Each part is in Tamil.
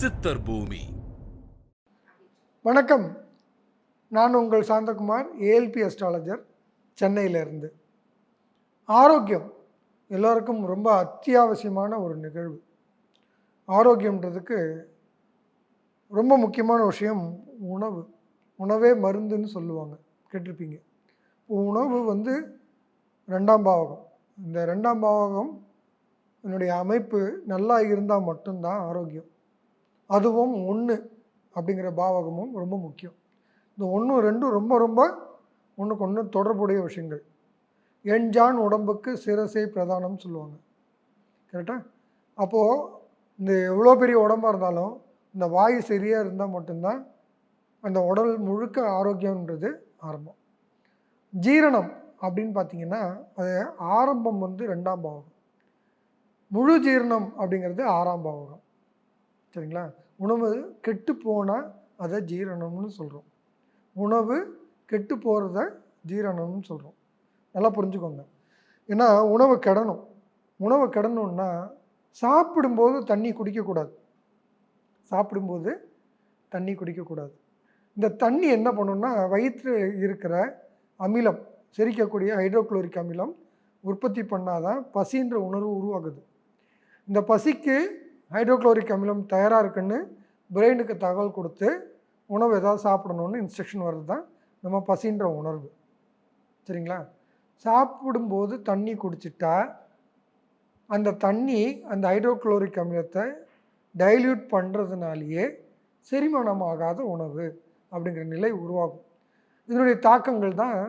சித்தர் பூமி. வணக்கம், நான் உங்கள் சாந்தகுமார், ஏஎல்பி அஸ்ட்ராலஜர், சென்னையிலிருந்து. ஆரோக்கியம் எல்லோருக்கும் ரொம்ப அத்தியாவசியமான ஒரு நிகழ்வு. ஆரோக்கியன்றதுக்கு ரொம்ப முக்கியமான விஷயம் உணவு. உணவே மருந்துன்னு சொல்லுவாங்க, கேட்டிருப்பீங்க. உணவு ரெண்டாம் பாவகம். இந்த ரெண்டாம் பாவகம் என்னுடைய அமைப்பு நல்லா இருந்தால் மட்டும்தான் ஆரோக்கியம். அதுவும் 1 அப்படிங்கிற பாவகமும் ரொம்ப முக்கியம். இந்த 1, 2 ரொம்ப ரொம்ப ஒன்றுக்கு ஒன்று தொடர்புடைய விஷயங்கள். எண்ஜான் உடம்புக்கு சிரசை பிரதானம்னு சொல்லுவாங்க, கரெக்டாக? அப்போது இந்த எவ்வளோ பெரிய உடம்பாக இருந்தாலும் இந்த வாயு சரியாக இருந்தால் மட்டும்தான் அந்த உடல் முழுக்க ஆரோக்கியன்றது ஆரம்பம். ஜீரணம் அப்படின்னு பார்த்தீங்கன்னா அது ஆரம்பம் 2ஆம் பாவகம். முழு ஜீரணம் அப்படிங்கிறது 6ஆம் பாவகம், சரிங்களா? உணவு கெட்டு போனால் அதை ஜீரணம்னு சொல்கிறோம். உணவு கெட்டு போகிறத ஜீரணம்னு சொல்கிறோம். நல்லா புரிஞ்சுக்கோங்க. ஏன்னா உணவு கெடணும். உணவு கெடணுன்னா சாப்பிடும்போது தண்ணி குடிக்கக்கூடாது. சாப்பிடும்போது தண்ணி குடிக்கக்கூடாது. இந்த தண்ணி என்ன பண்ணுன்னா வயிற்றில் இருக்கிற அமிலம், செரிக்கக்கூடிய ஹைட்ரோக்ளோரிக் அமிலம் உற்பத்தி பண்ணாதான் பசின்ற உணர்வு உருவாகுது. இந்த பசிக்கு ஹைட்ரோக்ளோரிக் அமிலம் தயாராக இருக்குன்னு பிரெயினுக்கு தகவல் கொடுத்து உணவு ஏதாவது சாப்பிடணுன்னு இன்ஸ்ட்ரக்ஷன் வர்றது தான் நம்ம பசின்ற உணர்வு, சரிங்களா? சாப்பிடும்போது தண்ணி குடிச்சிட்டா அந்த தண்ணி அந்த ஹைட்ரோக்ளோரிக் அமிலத்தை டைல்யூட் பண்ணுறதுனாலேயே செரிமானமாகாத உணவு அப்படிங்கிற நிலை உருவாகும். இதனுடைய தாக்கங்கள் தான்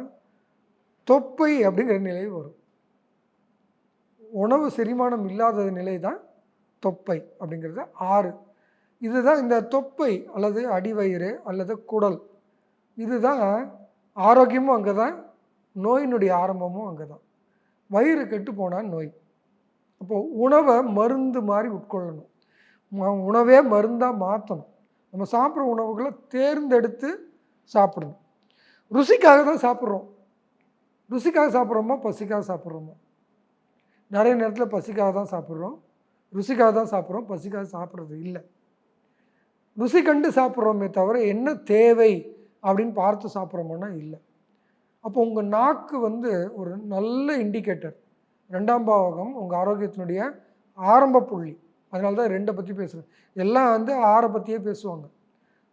தொப்பை அப்படிங்கிற நிலை வரும். உணவு செரிமானம் இல்லாத நிலை தான் தொப்பை அப்படிங்கிறது 6. இதுதான் இந்த தொப்பை அல்லது அடிவயிறு அல்லது குடல், இதுதான் ஆரோக்கியமும் அங்கே தான், நோயினுடைய ஆரம்பமும் அங்கே தான். வயிறு கெட்டு போனால் நோய். அப்போது உணவை மருந்து மாதிரி உட்கொள்ளணும். உணவே மருந்தாக மாற்றணும். நம்ம சாப்பிட்ற உணவுகளை தேர்ந்தெடுத்து சாப்பிடணும். ருசிக்காக தான் சாப்பிட்றோம். ருசிக்காக சாப்பிட்றோமோ பசிக்காக சாப்பிட்றோமோ? நிறைய நேரத்தில் பசிக்காக தான் சாப்பிட்றோம், ருசிக்காக தான் சாப்பிட்றோம், பசிக்காக சாப்பிட்றது இல்லை. ருசி கண்டு சாப்பிட்றோமே தவிர என்ன தேவை அப்படின்னு பார்த்து சாப்பிட்றோமோன்னா இல்லை. அப்போ உங்கள் நாக்கு ஒரு நல்ல இண்டிகேட்டர். 2ஆம் பாவகம் உங்கள் ஆரோக்கியத்தினுடைய ஆரம்ப புள்ளி. அதனால தான் 2 பற்றி பேசுகிறேன். எல்லாம் 6 பற்றியே பேசுவாங்க.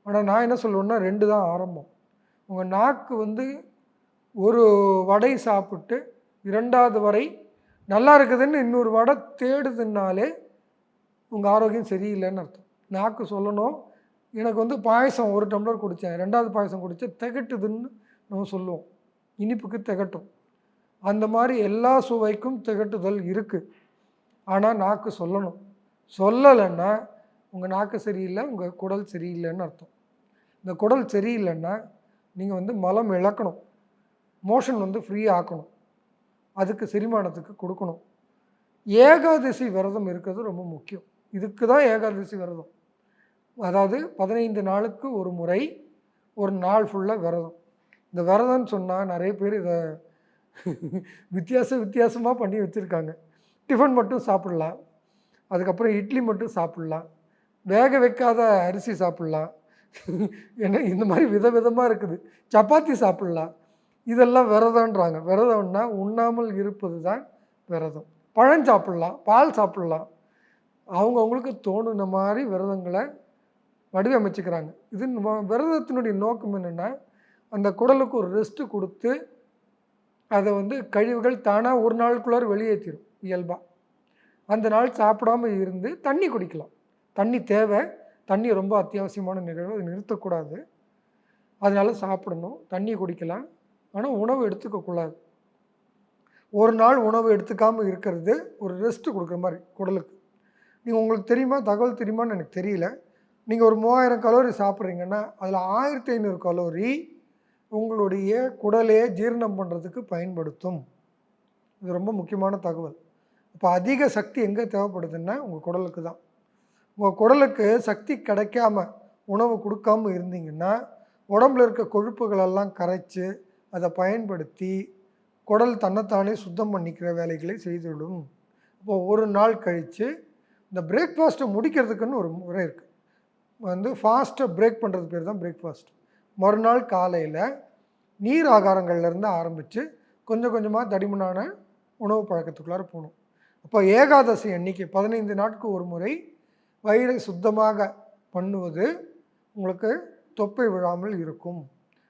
ஆனால் நான் என்ன சொல்லுவேன்னா 2 தான் ஆரம்பம். உங்கள் நாக்கு ஒரு வடை சாப்பிட்டு 2வது வரை நல்லா இருக்குதுன்னு இன்னொரு வடை தேடுதுன்னாலே உங்கள் ஆரோக்கியம் சரியில்லைன்னு அர்த்தம். நாக்கு சொல்லணும், எனக்கு பாயசம் 1 டம்ளர் குடித்தேன், 2வது பாயசம் குடித்தேன், திகட்டுதுன்னு நம்ம சொல்லுவோம். இனிப்புக்கு திகட்டும். அந்த மாதிரி எல்லா சுவைக்கும் திகட்டுதல் இருக்குது. ஆனால் நாக்கு சொல்லணும். சொல்லலைன்னா உங்கள் நாக்கு சரியில்லை, உங்கள் குடல் சரியில்லைன்னு அர்த்தம். இந்த குடல் சரியில்லைன்னா நீங்கள் மலம் இழக்கணும், மோஷன் ஃப்ரீ ஆக்கணும், அதுக்கு செரிமானத்துக்கு கொடுக்கணும். ஏகாதசி விரதம் இருக்கிறது ரொம்ப முக்கியம். இதுக்கு தான் ஏகாதசி விரதம். அதாவது 15 நாளுக்கு ஒரு முறை ஒரு நாள் ஃபுல்லாக விரதம். இந்த விரதம்னு சொன்னால் நிறைய பேர் இதை வித்தியாசமாக பண்ணி வச்சுருக்காங்க. டிஃபன் மட்டும் சாப்பிட்லாம், அதுக்கப்புறம் இட்லி மட்டும் சாப்பிட்லாம், வேக வைக்காத அரிசி சாப்பிட்லாம், ஏன்னா இந்த மாதிரி விதவிதமாக இருக்குது. சப்பாத்தி சாப்பிட்லாம், இதெல்லாம் விரதம்ன்றாங்க. விரதம்னா உண்ணாமல் இருப்பது தான் விரதம். பழம் சாப்பிட்லாம், பால் சாப்பிட்லாம், அவங்கவுங்களுக்கு தோணுன மாதிரி விரதங்களை வடிவமைச்சுக்கிறாங்க. இது விரதத்தினுடைய நோக்கம் என்னென்னா அந்த குடலுக்கு ஒரு ரெஸ்ட்டு கொடுத்து அதை கழிவுகள் தானாக ஒரு நாளுக்குள்ளார வெளியேற்றிடும் இயல்பாக. அந்த நாள் சாப்பிடாம இருந்து தண்ணி குடிக்கலாம். தண்ணி தேவை, தண்ணி ரொம்ப அத்தியாவசியமான நிகழ்வு, அதை நிறுத்தக்கூடாது. அதனால் சாப்பிடணும், தண்ணி குடிக்கலாம், ஆனால் உணவு எடுத்துக்கக்கூடாது. ஒரு நாள் உணவு எடுத்துக்காமல் இருக்கிறது ஒரு ரெஸ்ட்டு கொடுக்குற மாதிரி குடலுக்கு. நீங்கள் உங்களுக்கு தெரியுமா, தகவல் தெரியுமான்னு எனக்கு தெரியல. நீங்கள் ஒரு 3000 கலோரி சாப்பிட்றீங்கன்னா அதில் 1500 கலோரி உங்களுடைய குடலையே ஜீரணம் பண்ணுறதுக்கு பயன்படுத்தும். இது ரொம்ப முக்கியமான தகவல். இப்போ அதிக சக்தி எங்கே தேவைப்படுதுன்னா உங்கள் குடலுக்கு தான். உங்கள் குடலுக்கு சக்தி கிடைக்காம உணவு கொடுக்காம இருந்தீங்கன்னா உடம்புல இருக்க கொழுப்புகளெல்லாம் கரைச்சி அதை பயன்படுத்தி குடல் தன்னைத்தானே சுத்தம் பண்ணிக்கிற வேலைகளை செய்துவிடும். இப்போது ஒரு நாள் கழித்து இந்த பிரேக்ஃபாஸ்ட்டை முடிக்கிறதுக்குன்னு ஒரு முறை இருக்குது. ஃபாஸ்ட்டாக பிரேக் பண்ணுறது பேர் தான் பிரேக்ஃபாஸ்ட். மறுநாள் காலையில் நீர் ஆகாரங்கள்லேருந்து ஆரம்பித்து கொஞ்சம் கொஞ்சமாக தடிமனான உணவு பழக்கத்துக்குள்ளார போகணும். அப்போ ஏகாதசி அன்னைக்கு 15 நாட்களுக்கு ஒரு முறை வயிறை சுத்தமாக பண்ணுவது உங்களுக்கு தொப்பை விழாமல் இருக்கும்.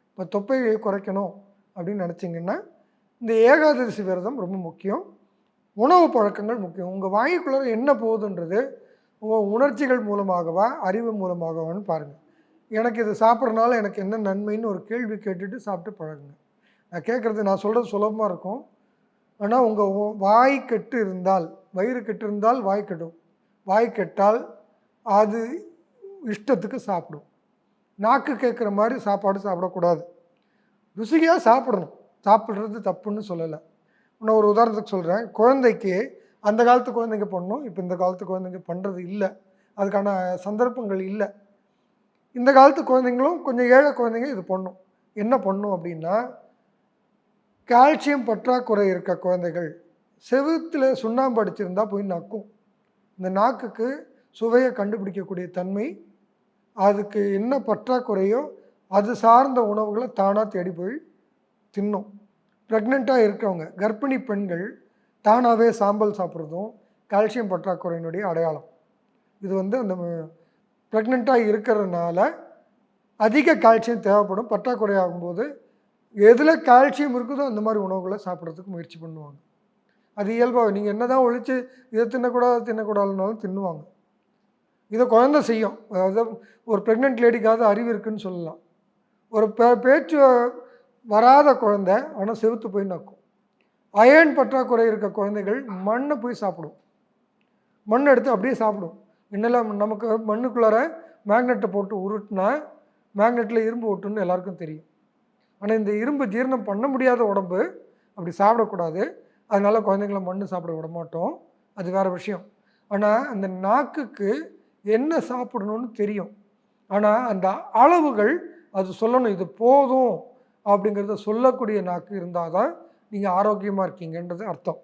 இப்போ தொப்பையை குறைக்கணும் அப்படின்னு நினச்சிங்கன்னா இந்த ஏகாதசி விரதம் ரொம்ப முக்கியம். உணவு பழக்கங்கள் முக்கியம். உங்கள் வாய்க்குள்ளே என்ன போகுதுன்றது உங்கள் உணர்ச்சிகள் மூலமாகவா அறிவு மூலமாகவான்னு பாருங்கள். எனக்கு இது சாப்பிட்றதுனால எனக்கு என்ன நன்மைன்னு ஒரு கேள்வி கேட்டுட்டு சாப்பிட்டு பழகுங்க. நான் கேட்குறது, நான் சொல்கிறது சுலபமாக இருக்கும். ஆனால் உங்கள் வாய் கெட்டு இருந்தால், வயிறு கெட்டு இருந்தால் வாய் கெடும். வாய் கெட்டால் அது இஷ்டத்துக்கு சாப்பிடும். நாக்கு கேட்குற மாதிரி சாப்பாடு சாப்பிடக்கூடாது. ருசியாக சாப்பிடணும். சாப்பிட்றது தப்புன்னு சொல்லலை. நான் ஒரு உதாரணத்துக்கு சொல்கிறேன். குழந்தைக்கு அந்த காலத்து குழந்தைங்க பண்ணணும், இப்போ இந்த காலத்து குழந்தைங்க பண்ணுறது இல்லை. அதுக்கான சந்தர்ப்பங்கள் இல்லை. இந்த காலத்து குழந்தைங்களும் கொஞ்சம் ஏழை குழந்தைங்க இது பண்ணும். என்ன பண்ணும் அப்படின்னா, கால்சியம் பற்றாக்குறை இருக்க குழந்தைகள் செவுத்தில் சுண்ணாம்பு அடிச்சிருந்தால் போய் நக்கும். இந்த நாக்குக்கு சுவையை கண்டுபிடிக்கக்கூடிய தன்மை, அதுக்கு என்ன பற்றாக்குறையோ அது சார்ந்த உணவுகளை தானாக தேடி போய் தின்னும். ப்ரெக்னெண்ட்டாக இருக்கிறவங்க, கர்ப்பிணி பெண்கள் தானாகவே சாம்பல் சாப்பிட்றதும் கால்சியம் பற்றாக்குறையினுடைய அடையாளம். இது அந்த ப்ரெக்னெண்ட்டாக இருக்கிறதுனால அதிக கால்சியம் தேவைப்படும். பற்றாக்குறை ஆகும்போது எதில் கால்சியம் இருக்குதோ அந்த மாதிரி உணவுகளை சாப்பிட்றதுக்கு முயற்சி பண்ணுவாங்க. அது இயல்பாக நீங்கள் என்ன தான் ஒழித்து இதை தின்னக்கூடாதுனாலும் தின்னுவாங்க. இதை குழந்தை செய்யும். அதாவது ஒரு ப்ரெக்னென்ட் லேடிக்காவது அறிவு இருக்குதுன்னு சொல்லலாம். ஒரு பேச்சு வராத குழந்தை ஆனால் செவுத்து போய் நக்கும். அயர்ன் பற்றாக்குறை இருக்க குழந்தைகள் மண்ணை போய் சாப்பிடும். மண் எடுத்து அப்படியே சாப்பிடும். என்னெல்லாம் நமக்கு மண்ணுக்குள்ளார மேக்னெட்டை போட்டு உருட்டினா மேக்னெட்டில் இரும்பு ஒட்டுன்னு எல்லாருக்கும் தெரியும். ஆனால் இந்த இரும்பு ஜீரணம் பண்ண முடியாத உடம்பு அப்படி சாப்பிடக்கூடாது. அதனால் குழந்தைங்கள மண் சாப்பிட விட மாட்டோம். அது வேறு விஷயம். ஆனால் அந்த நாக்குக்கு என்ன சாப்பிடணும்னு தெரியும். ஆனால் அந்த அளவுகள் அது சொல்லணும். இது போதும் அப்படிங்கிறத சொல்லக்கூடிய நாக்கு இருந்தால் தான் நீங்கள் ஆரோக்கியமாக இருக்கீங்கன்றது அர்த்தம்.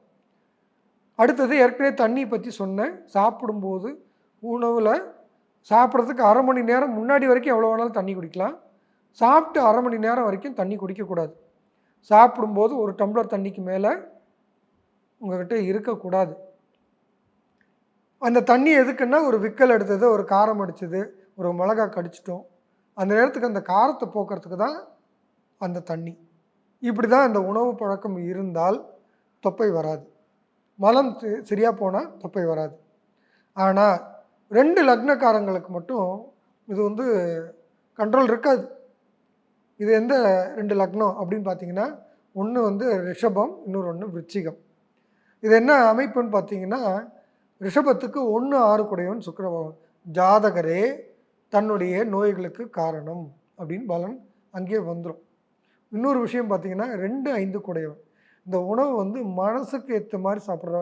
அடுத்தது ஏற்கனவே தண்ணி பற்றி சொன்னேன். சாப்பிடும்போது உணவில் சாப்பிட்றதுக்கு அரை மணி நேரம் முன்னாடி வரைக்கும் எவ்வளோ வேணாலும் தண்ணி குடிக்கலாம். சாப்பிட்டு அரை மணி நேரம் வரைக்கும் தண்ணி குடிக்கக்கூடாது. சாப்பிடும்போது ஒரு டம்ளர் தண்ணிக்கு மேலே உங்கள்கிட்ட இருக்கக்கூடாது. அந்த தண்ணி எதுக்குன்னா, ஒரு விக்கல் எடுத்தது, ஒரு காரம் அடித்தது, ஒரு மிளகா கடிச்சிட்டோம், அந்த நேரத்துக்கு அந்த காரத்தை போக்குறதுக்கு தான் அந்த தண்ணி. இப்படி தான் அந்த உணவு பழக்கம் இருந்தால் தொப்பை வராது. மலம் சரியாக போனால் தொப்பை வராது. ஆனால் 2 லக்னக்காரங்களுக்கு மட்டும் இது கண்ட்ரோல் இருக்காது. இது எந்த 2 லக்னம் அப்படின்னு பார்த்தீங்கன்னா, ஒன்று ரிஷபம், இன்னொரு விருச்சிகம். இது என்ன அமைப்புன்னு பார்த்தீங்கன்னா, ரிஷபத்துக்கு 1, 6 குடையவன் சுக்கிர பகவான். ஜாதகரே தன்னுடைய நோய்களுக்கு காரணம் அப்படின்னு பலன் அங்கேயே வந்துடும். இன்னொரு விஷயம் பார்த்தீங்கன்னா, 2, 5 குடையவன். இந்த உணவு மனசுக்கு ஏற்ற மாதிரி சாப்பிட்ற,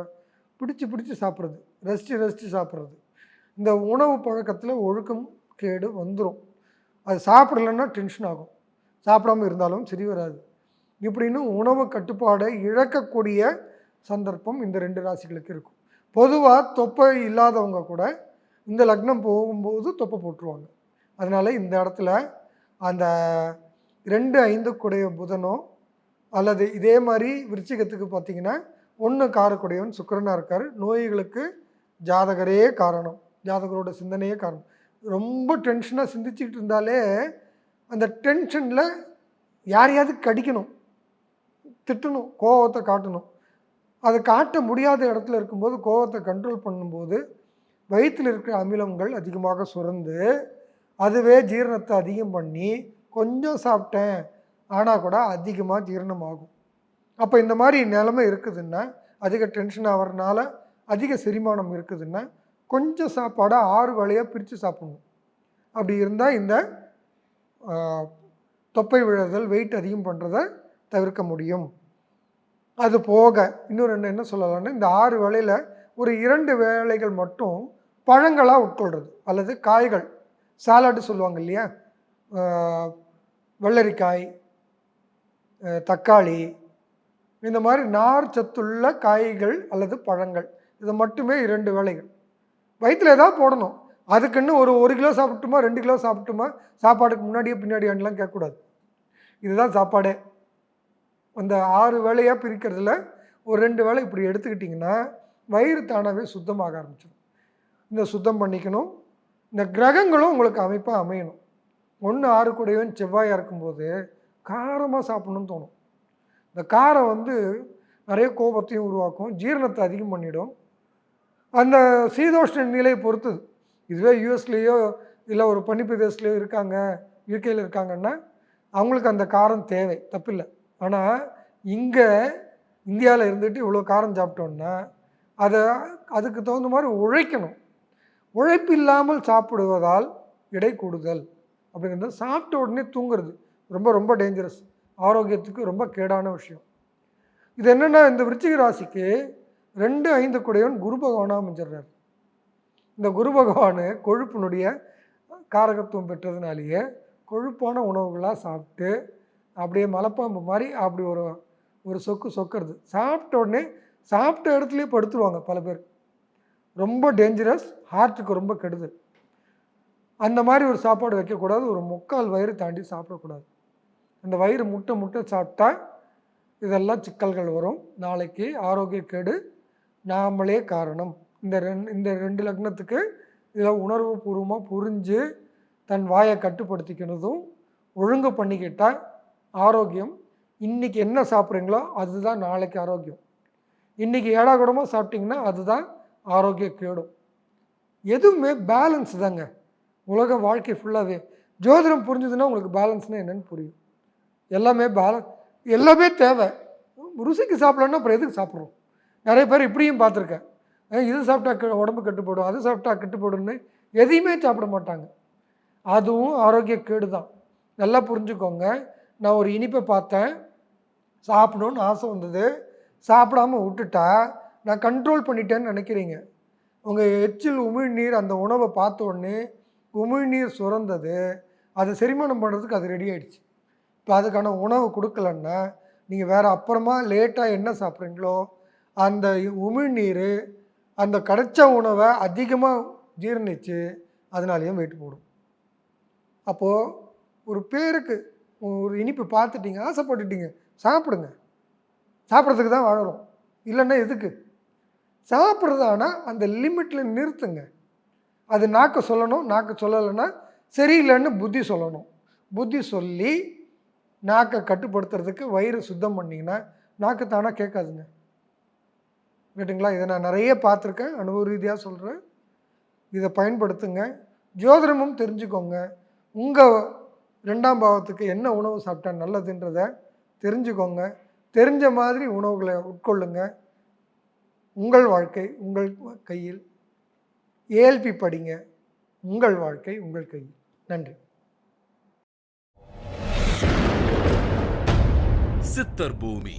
பிடிச்சி சாப்பிட்றது, ரசித்து சாப்பிட்றது. இந்த உணவு பழக்கத்தில் ஒழுக்கம் கேடு வந்துடும். அது சாப்பிடலைன்னா டென்ஷன் ஆகும். சாப்பிடாமல் இருந்தாலும் சரி வராது. இப்படின்னு உணவு கட்டுப்பாடை இழக்கக்கூடிய சந்தர்ப்பம் இந்த 2 ராசிகளுக்கு இருக்கும். பொதுவாக தொப்பை இல்லாதவங்க கூட இந்த லக்னம் போகும்போது தொப்பை போட்டுருவாங்க. அதனால் இந்த இடத்துல அந்த 2, 5 குடைய புதனோ அல்லது இதே மாதிரி விருச்சிகத்துக்கு பார்த்திங்கன்னா 1 காரக்குடையவன் சுக்கிரனாக இருக்கார். நோய்களுக்கு ஜாதகரே காரணம், ஜாதகரோட சிந்தனையே காரணம். ரொம்ப டென்ஷனாக சிந்திச்சுக்கிட்டு இருந்தாலே அந்த டென்ஷனில் யாரையாவது கடிக்கணும், திட்டணும், கோபத்தை காட்டணும். அதை காட்ட முடியாத இடத்துல இருக்கும்போது கோபத்தை கண்ட்ரோல் பண்ணும்போது வயிற்றில் இருக்கிற அமிலங்கள் அதிகமாக சுரந்து அதுவே ஜீரணத்தை அதிகம் பண்ணி, கொஞ்சம் சாப்பிட்டேன் ஆனால் கூட அதிகமாக ஜீரணமாகும். அப்போ இந்த மாதிரி நிலைமை இருக்குதுன்னா, அதிக டென்ஷன் ஆகிறதுனால அதிக செரிமானம் இருக்குதுன்னா, கொஞ்சம் சாப்பாடை 6 வேளையாக பிரித்து சாப்பிடணும். அப்படி இருந்தால் இந்த தொப்பை விழுதல், வெயிட் அதிகம் பண்ணுறதை தவிர்க்க முடியும். அது போக இன்னொரு என்ன சொல்லலாம்னா, இந்த 6 வேளையில் ஒரு 2 வேளைகள் மட்டும் பழங்களாக உட்கொள்கிறது அல்லது காய்கள், சாலடு சொல்லுவாங்க இல்லையா, வெள்ளரிக்காய், தக்காளி, இந்த மாதிரி நார் சத்துள்ள காய்கள் அல்லது பழங்கள், இதை மட்டுமே 2 வேளைகள். வயிற்றில் ஏதாவது போடணும். அதுக்குன்னு ஒரு கிலோ சாப்பிட்டுமா 2 கிலோ சாப்பிட்டுமா, சாப்பாடுக்கு முன்னாடியே பின்னாடியான்லாம் கேட்கக்கூடாது. இதுதான் சாப்பாடே. அந்த 6 வேளையாக பிரிக்கிறதுல ஒரு 2 வேளை இப்படி எடுத்துக்கிட்டிங்கன்னா வயிறு தானாகவே சுத்தமாக ஆரம்பிச்சிடும். இந்த சுத்தம் பண்ணிக்கணும். இந்த கிரகங்களும் உங்களுக்கு அமைப்பாக அமையணும். 1 6 கூடையவன் செவ்வாயாக இருக்கும்போது காரமாக சாப்பிட்ணுன்னு தோணும். இந்த காரம் வந்து நிறைய கோபத்தையும் உருவாக்கும், ஜீரணத்தை அதிகம் பண்ணிடும். அந்த சீதோஷ்ண நிலையை பொறுத்தது. இதுவே யூஎஸ்லேயோ இல்லை ஒரு பனிப்பிரதேசத்துலையோ இருக்காங்க, யூகேயில் இருக்காங்கன்னா அவங்களுக்கு அந்த காரம் தேவை, தப்பில்லை. ஆனால் இங்கே இந்தியாவில் இருந்துட்டு இவ்வளோ காரம் சாப்பிட்டோன்னா அதுக்கு தகுந்த மாதிரி உழைக்கணும். உழைப்பு இல்லாமல் சாப்பிடுவதால் எடை கூடுதல் அப்படிங்கிறது. சாப்பிட்ட உடனே தூங்குறது ரொம்ப ரொம்ப டேஞ்சரஸ், ஆரோக்கியத்துக்கு ரொம்ப கேடான விஷயம். இது என்னென்னா, இந்த விருச்சிக ராசிக்கு 2 5 கூடையவன் குரு பகவானாக அமைஞ்சிடுறார். இந்த குரு பகவான் கொழுப்பினுடைய காரகத்துவம் பெற்றதுனாலேயே கொழுப்பான உணவுகளாக சாப்பிட்டு அப்படியே மலைப்பாம்பு மாதிரி அப்படி ஒரு சொக்கிறது. சாப்பிட்ட உடனே சாப்பிட்ட இடத்துலையே படுத்துருவாங்க பல பேர். ரொம்ப டேஞ்சரஸ், ஹார்ட்டுக்கு ரொம்ப கெடுதல். அந்த மாதிரி ஒரு சாப்பாடு வைக்கக்கூடாது. ஒரு 3/4 வயிறு தாண்டி சாப்பிடக்கூடாது. அந்த வயிறு முட்டை சாப்பிட்டா இதெல்லாம் சிக்கல்கள் வரும். நாளைக்கு ஆரோக்கிய கேடு நாமளே காரணம். இந்த 2 லக்னத்துக்கு இதில் உணர்வு பூர்வமாக புரிஞ்சு தன் வாயை கட்டுப்படுத்திக்கிறதும் ஒழுங்கு பண்ணிக்கிட்டால் ஆரோக்கியம். இன்றைக்கி என்ன சாப்பிட்றீங்களோ அதுதான் நாளைக்கு ஆரோக்கியம். இன்றைக்கி ஏடாகூடமாக சாப்பிட்டிங்கன்னா அதுதான் ஆரோக்கிய கேடும். எதுவுமே பேலன்ஸ் தாங்க. உலக வாழ்க்கை ஃபுல்லாகவே ஜோதிடம் புரிஞ்சுதுன்னா உங்களுக்கு பேலன்ஸ்னால் என்னென்னு புரியும். எல்லாமே தேவை. ருசிக்கு சாப்பிட்லன்னா அப்புறம் எதுக்கு சாப்பிட்றோம்? நிறைய பேர் இப்படியும் பார்த்துருக்கேன். இது சாப்பிட்டா உடம்பு கட்டுப்படும், அது சாப்பிட்டா கட்டுப்படும்னு எதையுமே சாப்பிட மாட்டாங்க. அதுவும் ஆரோக்கிய கேடு தான். நல்லா புரிஞ்சுக்கோங்க. நான் ஒரு இனிப்பை பார்த்தேன், சாப்பிடணுன்னு ஆசை வந்தது, சாப்பிடாமல் விட்டுட்டா நான் கண்ட்ரோல் பண்ணிட்டேன்னு நினைக்கிறீங்க. உங்கள் எச்சில் உமிழ்நீர் அந்த உணவை பார்த்த உடனே உமிழ்நீர் சுரந்தது, அதை செரிமானம் பண்ணுறதுக்கு அது ரெடி ஆகிடுச்சு. இப்போ அதுக்கான உணவு கொடுக்கலன்னா நீங்கள் வேறு அப்புறமா லேட்டாக என்ன சாப்பிட்றீங்களோ அந்த உமிழ்நீர் அந்த கிடைச்ச உணவை அதிகமாக ஜீரணித்து அதனாலேயும் வெயிட் போடும். அப்போது ஒரு பேருக்கு ஒரு இனிப்பு பார்த்துட்டீங்க, ஆசைப்பட்டுட்டீங்க, சாப்பிடுங்க. சாப்பிட்றதுக்கு தான் வாழறோம், இல்லைன்னா எதுக்கு? சாப்பிட்றதானா அந்த லிமிட்டில் நிறுத்துங்க. அது நாக்கு சொல்லணும், நாக்கு சொல்லலைன்னா சரியில்லைன்னு புத்தி சொல்லணும். புத்தி சொல்லி நாக்கை கட்டுப்படுத்துறதுக்கு வயிறு சுத்தம் பண்ணிங்கன்னா நாக்கு தானாக கேட்காதுங்க. கேட்டுங்களா? இதை நான் நிறைய பார்த்துருக்கேன், அனுபவ ரீதியாக சொல்கிறேன். இதை பயன்படுத்துங்க. ஜோதிடமும் தெரிஞ்சுக்கோங்க. உங்கள் 2ஆம் பாவத்துக்கு என்ன உணவு சாப்பிட்டா நல்லதுன்றதை தெரிஞ்சுக்கோங்க. தெரிஞ்ச மாதிரி உணவுகளை உட்கொள்ளுங்க. உங்கள் வாழ்க்கை உங்கள் கையில். ஏஎல்பி படிங்க. உங்கள் வாழ்க்கை உங்கள் கையில். நன்றி. சித்தர் பூமி.